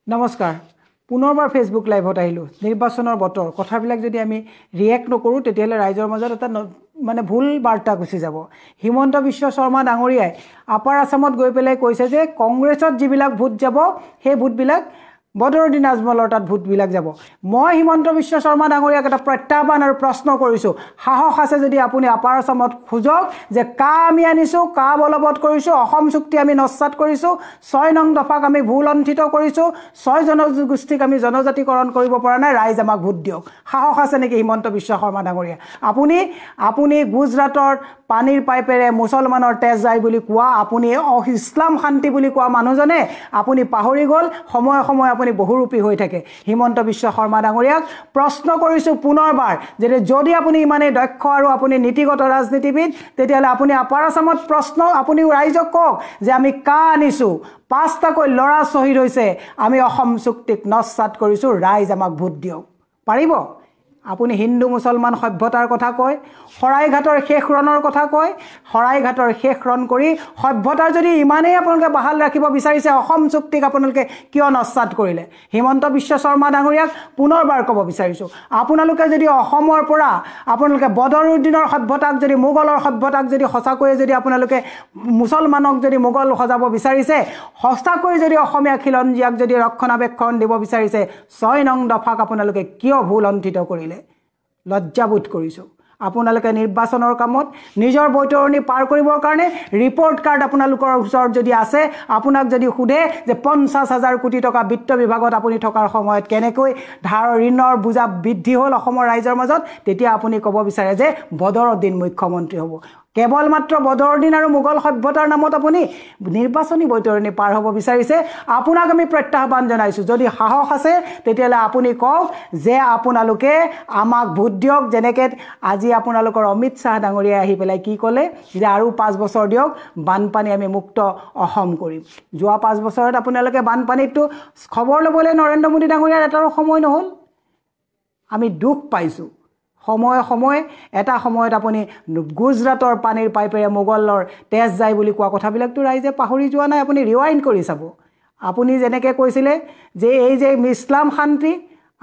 নমস্কাৰ পুনৰবাৰ ফেসবুক লাইভত আহিলো নিৰ্বাচনৰ বতৰ কথাবিলাক যদি আমি ৰিয়েক্ট নকৰো তেতিয়ালে ৰাইজৰ মাজত এটা মানে ভুল বাৰ্তা গুছি যাব হিমন্ত বিশ্ব শৰ্মা ডাঙৰীয়াই আপাৰ আসামত গৈ পেলাই কৈছে যে কংগ্ৰেছত যিবিলাক ভোট যাব সেই ভোটবিলাক বদৰুদ্দিন আজমলৰ তাত ভোটবিলাক যাব মই হিমন্ত বিশ্ব শৰ্মা ডাঙৰীয়াক এটা প্ৰত্যাহ্বান আৰু প্ৰশ্ন কৰিছো সাহস আছে যদি আপুনি আপাৰ আসামত খুজক যে কা আমি আনিছো কা বলবৎ কৰিছো অসম চুক্তি আমি নস্যাৎ কৰিছো 6 নং দফাক আমি ভুলন্ঠিত কৰিছো 6 জনগোষ্ঠীক আমি জনজাতিকৰণ কৰিব পৰা নাই ৰাইজ আমাক ভোট দিয়ক সাহস আছে নেকি হিমন্ত বিশ্ব শৰ্মা ডাঙৰীয়া আপুনি গুজৰাটৰ পানীৰ পাইপেৰে মুছলমানৰ তেজ যায় বুলি কোৱা আপুনি ইছলাম শান্তি বুলি কোৱা মানুহজনে আপুনি পাহৰি গল সময় সময় আপুনি বহুৰূপী হৈ থাকে হিমন্ত বিশ্ব শৰ্মা ডাঙৰীয়াক প্ৰশ্ন কৰিছো পুনৰবাৰ যে যদি আপুনি ইমানে দক্ষ আৰু আপুনি নীতিগত ৰাজনীতিবিদ তেতিয়ালে আপুনি আপাৰ আসামত প্ৰশ্ন আপুনি ৰাইজক কওক যে আমি কা আনিছো 5টাকৈ লৰা শহীদ হৈছে আমি অসম চুক্তিক নস্যাৎ কৰিছো ৰাইজ আমাক ভোট দিয়ক পাৰিব আপুনি হিন্দু মুছলমান সভ্যতাৰ কথা কয় হৰাইঘাটৰ শেষ ৰণৰ কথা কয় হৰাইঘাটৰ শেষ ৰণ কৰি সভ্যতাৰ যদি ইমানেই আপোনালোকে বাহাল ৰাখিব বিচাৰিছে অসম চুক্তিক আপোনালোকে কিয় নস্যাৎ কৰিলে হিমন্ত বিশ্ব শৰ্মা ডাঙৰীয়াক পুনৰবাৰ ক'ব বিচাৰিছো আপোনালোকে যদি অসমৰ পৰা আপোনালোকে বদৰুদ্দিনৰ সভ্যতাক যদি মোগলৰ সভ্যতাক যদি সঁচাকৈ যদি আপোনালোকে মুছলমানক যদি মোগল সজাব বিচাৰিছে সঁচাকৈ যদি অসমীয়া খিলঞ্জীয়াক যদি ৰক্ষণাবেক্ষণ দিব বিচাৰিছে 6 নং দফাক আপোনালোকে কিয় ভুলন্ঠিত কৰিলে লজ্জাবোধ কৰিছো আপোনালোকে নিৰ্বাচনৰ কামত নিজৰ বৈতৰণি পাৰ কৰিবৰ কাৰণে ৰিপৰ্ট কাৰ্ড আপোনালোকৰ ওচৰত যদি আছে আপোনাক যদি খুদে যে 50,000 কোটি টকা বিত্ত বিভাগত আপুনি থকাৰ সময়ত কেনেকৈ ধাৰ ঋণৰ বুজা বৃদ্ধি হ'ল অসমৰ ৰাইজৰ মাজত তেতিয়া আপুনি ক'ব বিচাৰে যে বদৰুদ্দিন মুখ্যমন্ত্ৰী হ'ব কেৱল মাত্ৰ বদৰুদ্দিন আৰু মোগল সভ্যতাৰ নামত আপুনি নিৰ্বাচনী বৈতৰণি পাৰ হ'ব বিচাৰিছে আপোনাক আমি প্ৰত্যাহ্বান জনাইছো যদি সাহস আছে তেতিয়ালে আপুনি কওক যে আপোনালোকে আমাক ভোট দিয়ক যেনেকৈ আজি আপোনালোকৰ অমিত শাহ ডাঙৰীয়া আহি পেলাই কি ক'লে যে আৰু 5 বছৰ দিয়ক বানপানী আমি মুক্ত অসম কৰিম যোৱা 5 বছৰত আপোনালোকে বানপানীটো খবৰ ল'বলৈ নৰেন্দ্ৰ মোদী ডাঙৰীয়াৰ এটাও সময় নহল আমি দুখ পাইছো সময় এটা সময়ত আপুনি গুজৰাটৰ পানীৰ পাইপেৰে মোগলৰ তেজ যায় বুলি কোৱা কথাবিলাকতো ৰাইজে পাহৰি যোৱা নাই আপুনি ৰিৱাইণ্ড কৰি চাব আপুনি যেনেকৈ কৈছিলে যে এই যে ইছলাম শান্তি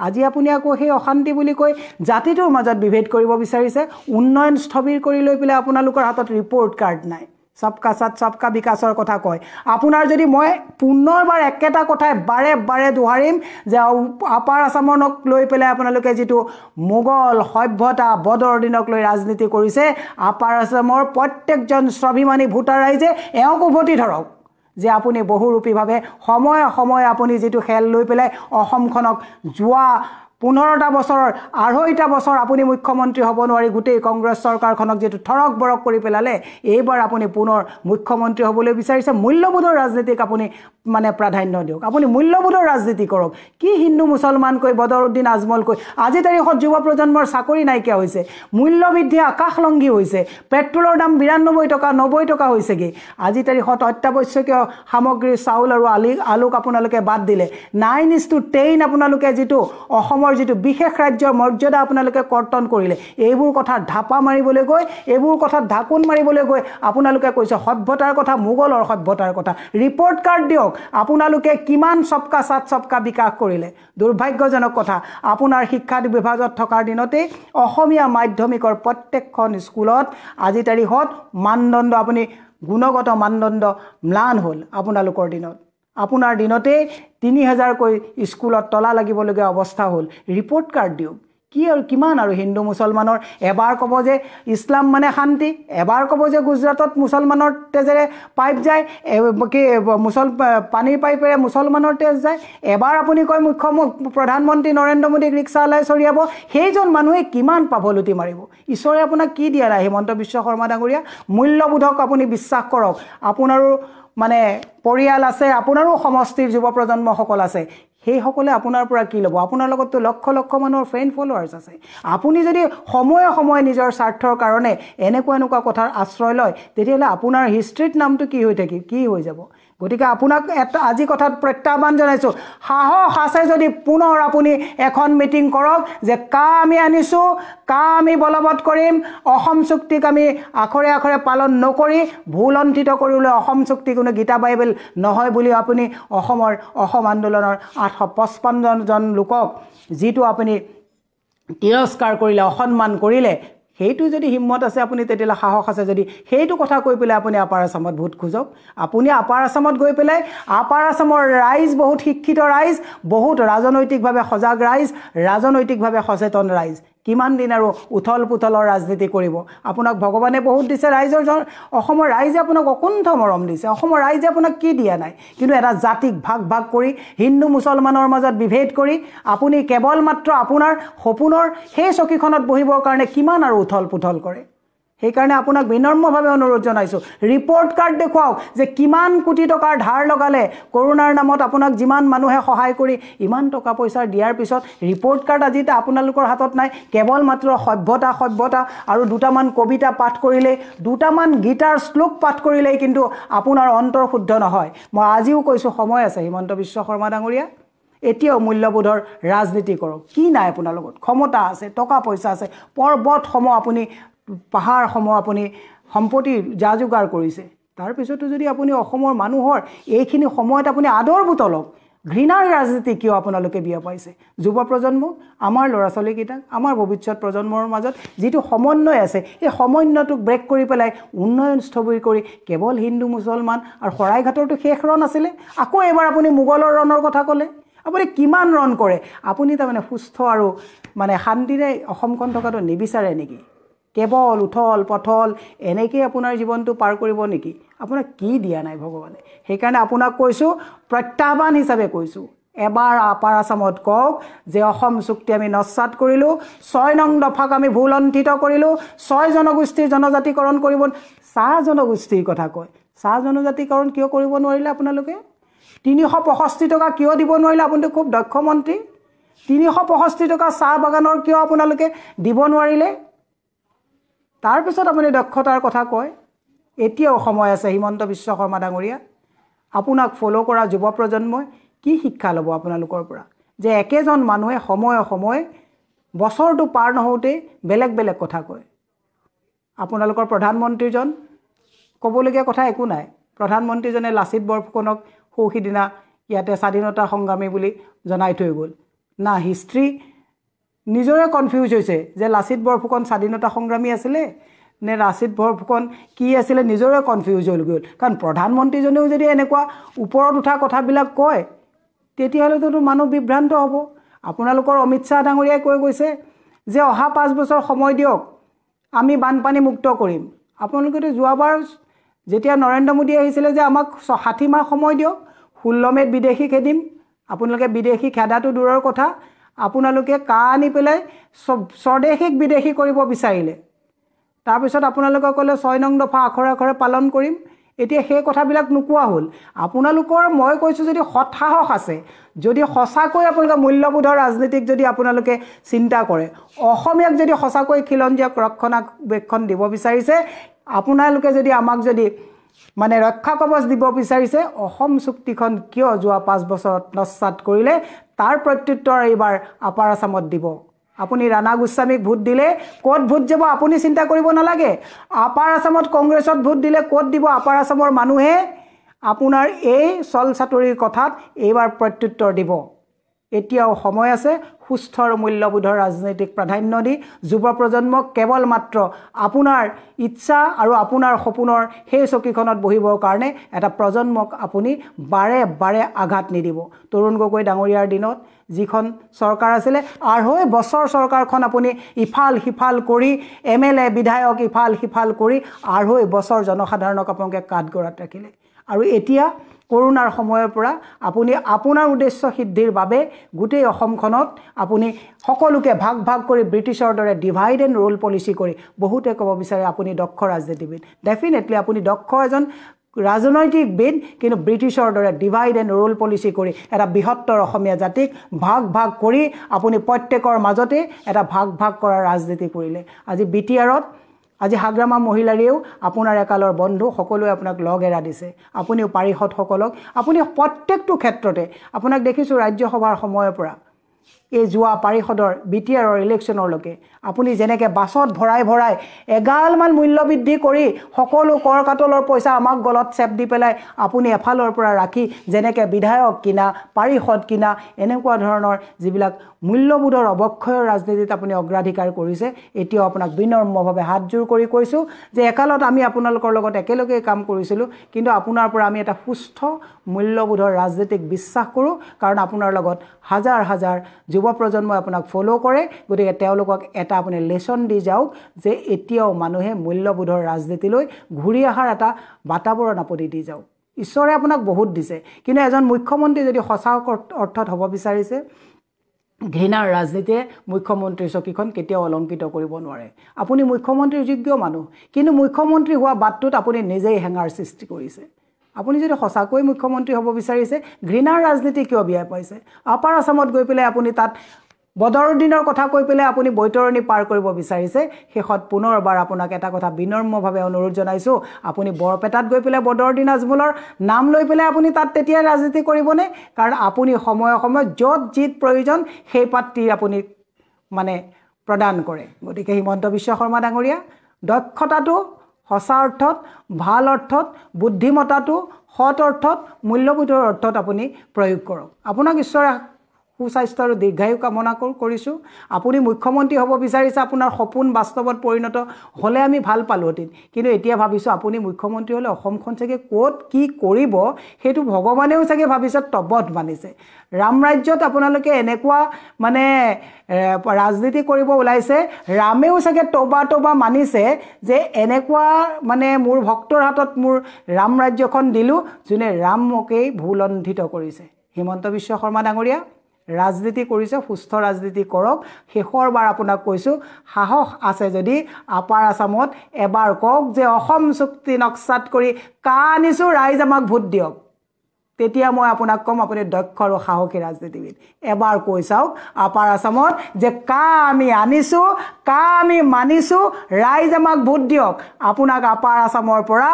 আজি আপুনি আকৌ সেই অশান্তি বুলি কৈ জাতিটোৰ মাজত বিভেদ কৰিব বিচাৰিছে উন্নয়ন স্থবিৰ কৰি লৈ পেলাই আপোনালোকৰ হাতত ৰিপৰ্ট কাৰ্ড নাই सबका साथ सबका विकासर কথা কয় আপোনাৰ যদি মই পুনৰবাৰ একেটা কথাই বাৰে বাৰে দুহাৰিম যে আপাৰ আসামক লৈ পেলাই আপোনালোকে যেটো মোগল সভ্যতা বদৰুদ্দিনক লৈ ৰাজনীতি কৰিছে আপাৰ আসামৰ প্ৰত্যেকজন স্বাভিমানী ভোটাৰ ৰাইজে এওঁক উভতি ধৰক যে আপুনি বহুৰূপীভাৱে সময় আপুনি যেটো খেল লৈ পেলাই অসমখনক যোৱা 15টা বছৰৰ 2.5টা বছৰ আপুনি মুখ্যমন্ত্ৰী হ'ব নোৱাৰি গুটেই কংগ্ৰেছ চৰকাৰখনক যেটো থৰক বৰক কৰি পেলালে এইবাৰ আপুনি পুনৰ মুখ্যমন্ত্ৰী হ'বলৈ বিচাৰিছে মূল্যবোধৰ ৰাজনীতিক আপুনি মানে প্ৰাধান্য দিয়ক আপুনি মূল্যবোধৰ ৰাজনীতি কৰক কি হিন্দু মুছলমান কৈ বদৰুদ্দিন আজমল কৈ আজি তাৰিখত যুৱ প্ৰজন্মৰ চাকৰি নাইকিয়া হৈছে মূল্যবৃদ্ধি আকাশলংঘী হৈছে পেট্ৰলৰ দাম 92 টকা 90 টকা হৈছেগে আজি তাৰিখত অত্যাৱশ্যকীয় সামগ্ৰী চাউল আৰু আলুক আপোনালোকে বাদ দিলে 9:10 আপোনালোকে যেটো অসমৰ যেটো বিশেষ ৰাজ্যৰ মৰ্যাদা আপোনালোকে কৰ্তন কৰিলে এইবোৰ কথা ঢাপা মাৰিবলৈ গৈ এইবোৰ কথা ঢাকুন মাৰিবলৈ গৈ আপোনালোকে কৈছে সভ্যতাৰ কথা মোগলৰ সভ্যতাৰ কথা ৰিপৰ্ট কাৰ্ড দিয়ক আপোনালোকে কিমান सबका साथ सबका বিকাশ কৰিলে দুৰ্ভাগ্যজনক কথা আপোনাৰ শিক্ষা বিভাগত থকাৰ দিনতে অসমীয়া মাধ্যমিকৰ প্ৰত্যেকখন স্কুলত আজি তাৰিখত মানদণ্ড আপুনি গুণগত মানদণ্ড ম্লান হ'ল আপোনালোকৰ দিনত আপোনাৰ দিনতে 3000 কৈ স্কুলত তলা লাগিবলগীয়া অৱস্থা হ'ল ৰিপৰ্ট কাৰ্ড দিয়ক কি আৰু কিমান আৰু হিন্দু মুছলমানৰ এবাৰ ক'ব যে ইছলাম মানে শান্তি এবাৰ ক'ব যে গুজৰাটত মুছলমানৰ তেজেৰে পাইপ যায় কি পানীৰ পাইপেৰে মুছলমানৰ তেজ যায় এবাৰ আপুনি কয় প্ৰধানমন্ত্ৰী নৰেন্দ্ৰ মোদীক ৰিক্সা আলাই চৰিয়াব সেইজন মানুহে কিমান পাভলুতি মাৰিব ঈশ্বৰে আপোনাক কি দিয়া নাই হিমন্ত বিশ্ব শৰ্মা ডাঙৰীয়া মূল্যবোধক আপুনি বিশ্বাস কৰক আপোনাৰো মানে পৰিয়াল আছে আপোনাৰো সমষ্টিৰ যুৱ প্ৰজন্ম সকল আছে সেই সকলে আপোনাৰ পৰা কি ল'ব আপোনাৰ লগততো লক্ষ লক্ষ মানুহৰ ফ্ৰেণ্ড ফলোৱাৰ্স আছে আপুনি যদি সময় নিজৰ স্বাৰ্থৰ কাৰণে এনেকুৱা কথাৰ আশ্ৰয় লয় তেতিয়ালে আপোনাৰ হিষ্ট্ৰীত নামটো কি হৈ যাব গতিকে আপোনাক এটা আজি কথাত প্ৰত্যাহ্বান জনাইছোঁ, সাহস আছে যদি পুনৰ আপুনি এখন মিটিং কৰক যে কা আমি আনিছোঁ, কা আমি বলবৎ কৰিম, অসম চুক্তিক আমি আখৰে আখৰে পালন নকৰি ভুলন্ঠিত কৰিবলৈ অসম চুক্তি কোনো গীতা বাইবেল নহয় বুলি আপুনি অসম আন্দোলনৰ 855 জন লোকক যিটো আপুনি তিৰস্কাৰ কৰিলে, অসন্মান কৰিলে, সেইটো যদি হিম্মত আছে আপুনি তেতিয়ালে সাহস আছে যদি সেইটো কথা কৈ পেলাই আপুনি আপাৰ আসামত ভোট খোজক। আপুনি আপাৰ আসামত গৈ পেলাই আপাৰ আসামৰ ৰাইজ বহুত শিক্ষিত ৰাইজ, বহুত ৰাজনৈতিকভাৱে সজাগ ৰাইজ, ৰাজনৈতিকভাৱে সচেতন ৰাইজ, কিমান দিন আৰু উথল পুথলৰ ৰাজনীতি কৰিব? আপোনাক ভগৱানে বহুত দিছে, অসমৰ ৰাইজে আপোনাক অকুণ্ঠ মৰম দিছে, অসমৰ ৰাইজে আপোনাক কি দিয়া নাই? কিন্তু এটা জাতিক ভাগ ভাগ কৰি হিন্দু মুছলমানৰ মাজত বিভেদ কৰি আপুনি কেৱল মাত্ৰ আপোনাৰ সপোনৰ সেই চকীখনত বহিবৰ কাৰণে কিমান আৰু উথল পুথল কৰে? সেইকাৰণে আপোনাক বিনম্ৰভাৱে অনুৰোধ জনাইছোঁ, ৰিপৰ্ট কাৰ্ড দেখুৱাওক যে কিমান কোটি টকাৰ ধাৰ লগালে কৰোণাৰ নামত আপোনাক যিমান মানুহে সহায় কৰি ইমান টকা পইচা দিয়াৰ পিছত ৰিপৰ্ট কাৰ্ড আজি আপোনালোকৰ হাতত নাই। কেৱল মাত্ৰ সভ্যতা আৰু দুটামান কবিতা পাঠ কৰিলেই, দুটামান গীতাৰ শ্লোক পাঠ কৰিলেই কিন্তু আপোনাৰ অন্তৰ শুদ্ধ নহয়। মই আজিও কৈছোঁ, সময় আছে হিমন্ত বিশ্ব শৰ্মা ডাঙৰীয়া, এতিয়াও মূল্যবোধৰ ৰাজনীতি কৰক। কি নাই আপোনাৰ লগত? ক্ষমতা আছে, টকা পইচা আছে, পৰ্বতসমূহ আপুনি পাহাৰসমূহ আপুনি সম্পত্তি যা যোগাৰ কৰিছে, তাৰপিছতো যদি আপুনি অসমৰ মানুহৰ এইখিনি সময়ত আপুনি আদৰ বুটলক, ঘৃণাৰ ৰাজনীতি কিয় আপোনালোকে বিয়পাইছে? যুৱ প্ৰজন্ম, আমাৰ ল'ৰা ছোৱালীকেইটাক, আমাৰ ভৱিষ্যত প্ৰজন্মৰ মাজত যিটো সমন্বয় আছে, এই সমন্বয়টোক ব্ৰেক কৰি পেলাই উন্নয়ন স্থবিৰ কৰি কেৱল হিন্দু মুছলমান আৰু শৰাইঘাটৰটো শেষ ৰণ আছিলে, আকৌ এবাৰ আপুনি মোগলৰ ৰণৰ কথা ক'লে। আপুনি কিমান ৰণ কৰে? আপুনি তাৰমানে সুস্থ আৰু মানে শান্তিৰে অসমখন থকাটো নিবিচাৰে নেকি? কেৱল উথল পথল এনেকৈয়ে আপোনাৰ জীৱনটো পাৰ কৰিব নেকি? আপোনাক কি দিয়া নাই ভগৱানে? সেইকাৰণে আপোনাক কৈছোঁ, প্ৰত্যাহ্বান হিচাপে কৈছোঁ, এবাৰ আপাৰ আসামত কওক যে অসম চুক্তি আমি নস্যাৎ কৰিলোঁ, 6 নং দফাক আমি ভুলন্ঠিত কৰিলোঁ, 6 জনগোষ্ঠীৰ জনজাতিকৰণ কৰিব। চাহ জনগোষ্ঠীৰ কথা কয়, চাহ জনজাতিকৰণ কিয় কৰিব নোৱাৰিলে আপোনালোকে? 365 টকা কিয় দিব নোৱাৰিলে? আপুনিতো খুব দক্ষ মন্ত্ৰী, 365 টকা চাহ বাগানৰ কিয় আপোনালোকে দিব নোৱাৰিলে? তাৰপিছত আপুনি দক্ষতাৰ কথা কয়। এতিয়াও সময় আছে হিমন্ত বিশ্ব শৰ্মা ডাঙৰীয়া, আপোনাক ফ'ল' কৰা যুৱ প্ৰজন্মই কি শিক্ষা ল'ব আপোনালোকৰ পৰা যে একেজন মানুহে সময়ে বছৰটো পাৰ নহওঁতেই বেলেগ বেলেগ কথা কয়? আপোনালোকৰ প্ৰধানমন্ত্ৰীজন ক'বলগীয়া কথা একো নাই। প্ৰধানমন্ত্ৰীজনে লাচিত বৰফুকনক সৌসিদিনা ইয়াতে স্বাধীনতা সংগ্ৰামী বুলি জনাই থৈ গ'ল। না হিষ্ট্ৰী নিজৰে কনফিউজ হৈছে যে লাচিত বৰফুকন স্বাধীনতা সংগ্ৰামী আছিলে নে লাচিত বৰফুকন কি আছিলে, নিজৰে কনফিউজ হৈ গ'ল। কাৰণ প্ৰধানমন্ত্ৰীজনেও যদি এনেকুৱা ওপৰত উঠা কথাবিলাক কয় তেতিয়াহ'লেতো মানুহ বিভ্ৰান্ত হ'ব। আপোনালোকৰ অমিত শ্বাহ ডাঙৰীয়াই কৈ গৈছে যে অহা 5 বছৰ সময় দিয়ক, আমি বানপানী মুক্ত কৰিম। আপোনালোকেতো যোৱাবাৰ যেতিয়া নৰেন্দ্ৰ মোদী আহিছিলে যে আমাক 60 মাহ সময় দিয়ক, 16 মে'ত বিদেশী খেদিম। আপোনালোকে বিদেশী খেদাটো দূৰৰ কথা, আপোনালোকে কা আনি পেলাই স্বদেশীক বিদেশী কৰিব বিচাৰিলে। তাৰপিছত আপোনালোকে ক'লে 6 নং দফা আখৰে আখৰে পালন কৰিম। এতিয়া সেই কথাবিলাক নোকোৱা হ'ল। আপোনালোকৰ মই কৈছোঁ যদি সৎসাহস আছে, যদি সঁচাকৈ আপোনালোকে মূল্যবোধৰ ৰাজনীতিক যদি আপোনালোকে চিন্তা কৰে, অসমীয়াক যদি সঁচাকৈ খিলঞ্জীয়াক ৰক্ষণাবেক্ষণ দিব বিচাৰিছে, আপোনালোকে যদি আমাক যদি মানে ৰক্ষা কৱচ দিব বিচাৰিছে, অসম চুক্তিখন কিয় যোৱা 5 বছৰত নস্যাৎ কৰিলে তাৰ প্ৰত্যুত্তৰ এইবাৰ আপাৰ আসামত দিব। আপুনি ৰাণা গোস্বামীক ভোট দিলে ক'ত ভোট যাব আপুনি চিন্তা কৰিব নালাগে। আপাৰ আসামত কংগ্ৰেছত ভোট দিলে ক'ত দিব আপাৰ আসামৰ মানুহে? আপোনাৰ এই চল চাতুৰিৰ কথাত এইবাৰ প্ৰত্যুত্তৰ দিব। এতিয়াও সময় আছে সুস্থ আৰু মূল্যবোধৰ ৰাজনৈতিক প্ৰাধান্য দি যুৱ প্ৰজন্মক কেৱল মাত্ৰ আপোনাৰ ইচ্ছা আৰু আপোনাৰ সপোনৰ সেই চকীখনত বহিবৰ কাৰণে এটা প্ৰজন্মক আপুনি বাৰে বাৰে আঘাত নিদিব। তৰুণ গগৈ ডাঙৰীয়াৰ দিনত যিখন চৰকাৰ আছিলে, 2.5 বছৰ চৰকাৰখন আপুনি ইফাল সিফাল কৰি MLA বিধায়ক ইফাল সিফাল কৰি 2.5 বছৰ জনসাধাৰণক আপোনালোকে কাঠগড়াত ৰাখিলে। আৰু এতিয়া কৰোনাৰ সময়ৰ পৰা আপুনি আপোনাৰ উদ্দেশ্য সিদ্ধিৰ বাবে গোটেই অসমখনত আপুনি সকলোকে ভাগ ভাগ কৰি ব্ৰিটিছৰ দৰে ডিভাইড এণ্ড ৰুল পলিচি কৰি বহুতে ক'ব বিচাৰে আপুনি দক্ষ ৰাজনীতিবিদ। ডেফিনেটলি আপুনি দক্ষ এজন ৰাজনৈতিকবিদ, কিন্তু ব্ৰিটিছৰ দৰে ডিভাইড এণ্ড ৰুল পলিচি কৰি এটা বৃহত্তৰ অসমীয়া জাতিক ভাগ ভাগ কৰি আপুনি প্ৰত্যেকৰ মাজতে এটা ভাগ ভাগ কৰাৰ ৰাজনীতি কৰিলে। আজি BTRত আজি হাগ্ৰামা মহিলাৰেও আপোনাৰ একালৰ বন্ধু সকলোৱে আপোনাক লগ এৰা দিছে আপুনিও পাৰিষদসকলক আপুনি প্ৰত্যেকটো ক্ষেত্ৰতে আপোনাক দেখিছোঁ ৰাজ্যসভাৰ সময়ৰ পৰা এই যোৱা পাৰিষদৰ বিটিআৰৰ ইলেকশ্যনৰলৈকে আপুনি যেনেকৈ বাছত ভৰাই ভৰাই এগালমান মূল্য বৃদ্ধি কৰি সকলো কৰ কাটলৰ পইচা আমাক গলত চেপ দি পেলাই আপুনি এফালৰ পৰা ৰাখি যেনেকৈ বিধায়ক কিনা পাৰিষদ কিনা এনেকুৱা ধৰণৰ যিবিলাক মূল্যবোধৰ অৱক্ষয়ৰ ৰাজনীতিত আপুনি অগ্ৰাধিকাৰ কৰিছে এতিয়াও আপোনাক বিনম্ৰভাৱে হাতজোৰ কৰি কৈছোঁ যে একালত আমি আপোনালোকৰ লগত একেলগে কাম কৰিছিলোঁ কিন্তু আপোনাৰ পৰা আমি এটা সুস্থ মূল্যবোধৰ ৰাজনীতিক বিশ্বাস কৰোঁ কাৰণ আপোনাৰ লগত হাজাৰ হাজাৰ যুৱ প্ৰজন্মই আপোনাক ফ'ল' কৰে গতিকে তেওঁলোকক এটা আপুনি লেছন দি যাওক যে এতিয়াও মানুহে মূল্যবোধৰ ৰাজনীতিলৈ ঘূৰি অহাৰ এটা বাতাবৰণ আপুনি দি যাওক ঈশ্বৰে আপোনাক বহুত দিছে কিন্তু এজন মুখ্যমন্ত্ৰী যদি সঁচা অৰ্থত হ'ব বিচাৰিছে ঘৃণাৰ ৰাজনীতিয়ে মুখ্যমন্ত্ৰীৰ চকীখন কেতিয়াও অলংকিত কৰিব নোৱাৰে আপুনি মুখ্যমন্ত্ৰীৰ যোগ্য মানুহ কিন্তু মুখ্যমন্ত্ৰী হোৱা বাটটোত আপুনি নিজেই হেঙাৰ সৃষ্টি কৰিছে আপুনি যদি সঁচাকৈ মুখ্যমন্ত্ৰী হ'ব বিচাৰিছে ঘৃণাৰ ৰাজনীতি কিয় বিয়াই পাইছে আপাৰ আসামত গৈ পেলাই আপুনি তাত বদৰুদ্দিনৰ কথা কৈ পেলাই আপুনি বৈতৰণি পাৰ কৰিব বিচাৰিছে শেষত পুনৰবাৰ আপোনাক এটা কথা বিনম্ৰভাৱে অনুৰোধ জনাইছোঁ আপুনি বৰপেটাত গৈ পেলাই বদৰুদ্দিন আজমলৰ নাম লৈ পেলাই আপুনি তাত তেতিয়া ৰাজনীতি কৰিবনে কাৰণ আপুনি সময়ে সময়ে য'ত জিত প্ৰয়োজন সেই পাত্ৰী আপুনি মানে প্ৰদান কৰে গতিকে হিমন্ত বিশ্ব শৰ্মা ডাঙৰীয়া দক্ষতাটো সঁচা অৰ্থত ভাল অৰ্থত বুদ্ধিমতাটো সৎ অৰ্থত মূল্যবোধৰ অৰ্থত আপুনি প্ৰয়োগ কৰক আপোনাক ঈশ্বৰে সুস্বাস্থ্য আৰু দীৰ্ঘায়ু কামনা কৰিছোঁ আপুনি মুখ্যমন্ত্ৰী হ'ব বিচাৰিছে আপোনাৰ সপোন বাস্তৱত পৰিণত হ'লে আমি ভাল পালোহেঁতেন কিন্তু এতিয়া ভাবিছোঁ আপুনি মুখ্যমন্ত্ৰী হ'লে অসমখন চাগে ক'ত কি কৰিব সেইটো ভগৱানেও চাগে ভাবিছে তবত মানিছে ৰাম ৰাজ্যত আপোনালোকে এনেকুৱা মানে ৰাজনীতি কৰিব ওলাইছে ৰামেও চাগে তবা মানিছে যে এনেকুৱা মানে মোৰ ভক্তৰ হাতত মোৰ ৰাম ৰাজ্যখন দিলোঁ যোনে ৰামকেই ভুলণ্ঠিত কৰিছে হিমন্ত বিশ্ব শৰ্মা ডাঙৰীয়া ৰাজনীতি কৰিছে সুস্থ ৰাজনীতি কৰক শেষৰবাৰ আপোনাক কৈছোঁ সাহস আছে যদি আপাৰ আসামত এবাৰ কওক যে অসম চুক্তি নক্সাত কৰি কা আনিছোঁ ৰাইজ আমাক ভোট দিয়ক তেতিয়া মই আপোনাক কম আপুনি দক্ষ আৰু সাহসী ৰাজনীতিবিদ এবাৰ কৈ চাওক আপাৰ আসামত যে কা আমি আনিছোঁ কা আমি মানিছোঁ ৰাইজ আমাক ভোট দিয়ক আপোনাক আপাৰ আসামৰ পৰা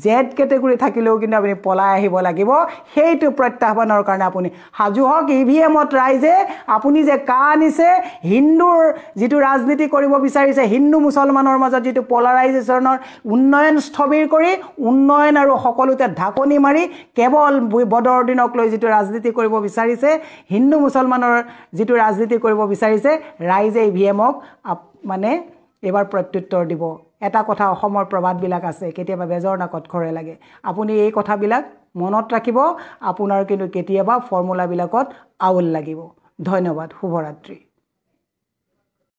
জেড কেটেগৰী থাকিলেও কিন্তু আপুনি পলাই আহিব লাগিব সেইটো প্ৰত্যাহ্বানৰ কাৰণে আপুনি সাজু হওক ইভিএমত ৰাইজে আপুনি যে কা আনিছে হিন্দুৰ যিটো ৰাজনীতি কৰিব বিচাৰিছে হিন্দু মুছলমানৰ মাজত যিটো পলাৰাইজেশ্যনৰ উন্নয়ন স্থবিৰ কৰি উন্নয়ন আৰু সকলোতে ঢাকনি মাৰি কেৱল বদৰুদ্দিনক লৈ যিটো ৰাজনীতি কৰিব বিচাৰিছে হিন্দু মুছলমানৰ যিটো ৰাজনীতি কৰিব বিচাৰিছে ৰাইজে ইভিএমক মানে এবাৰ প্ৰত্যুত্তৰ দিব এটা কথা অসমৰ প্ৰবাদবিলাক আছে কেতিয়াবা বেজৰ নাকত খৰে লাগে আপুনি এই কথাবিলাক মনত ৰাখিব আপোনাৰ কিন্তু কেতিয়াবা ফৰ্মুলাবিলাকত আউল লাগিব ধন্যবাদ শুভৰাত্ৰি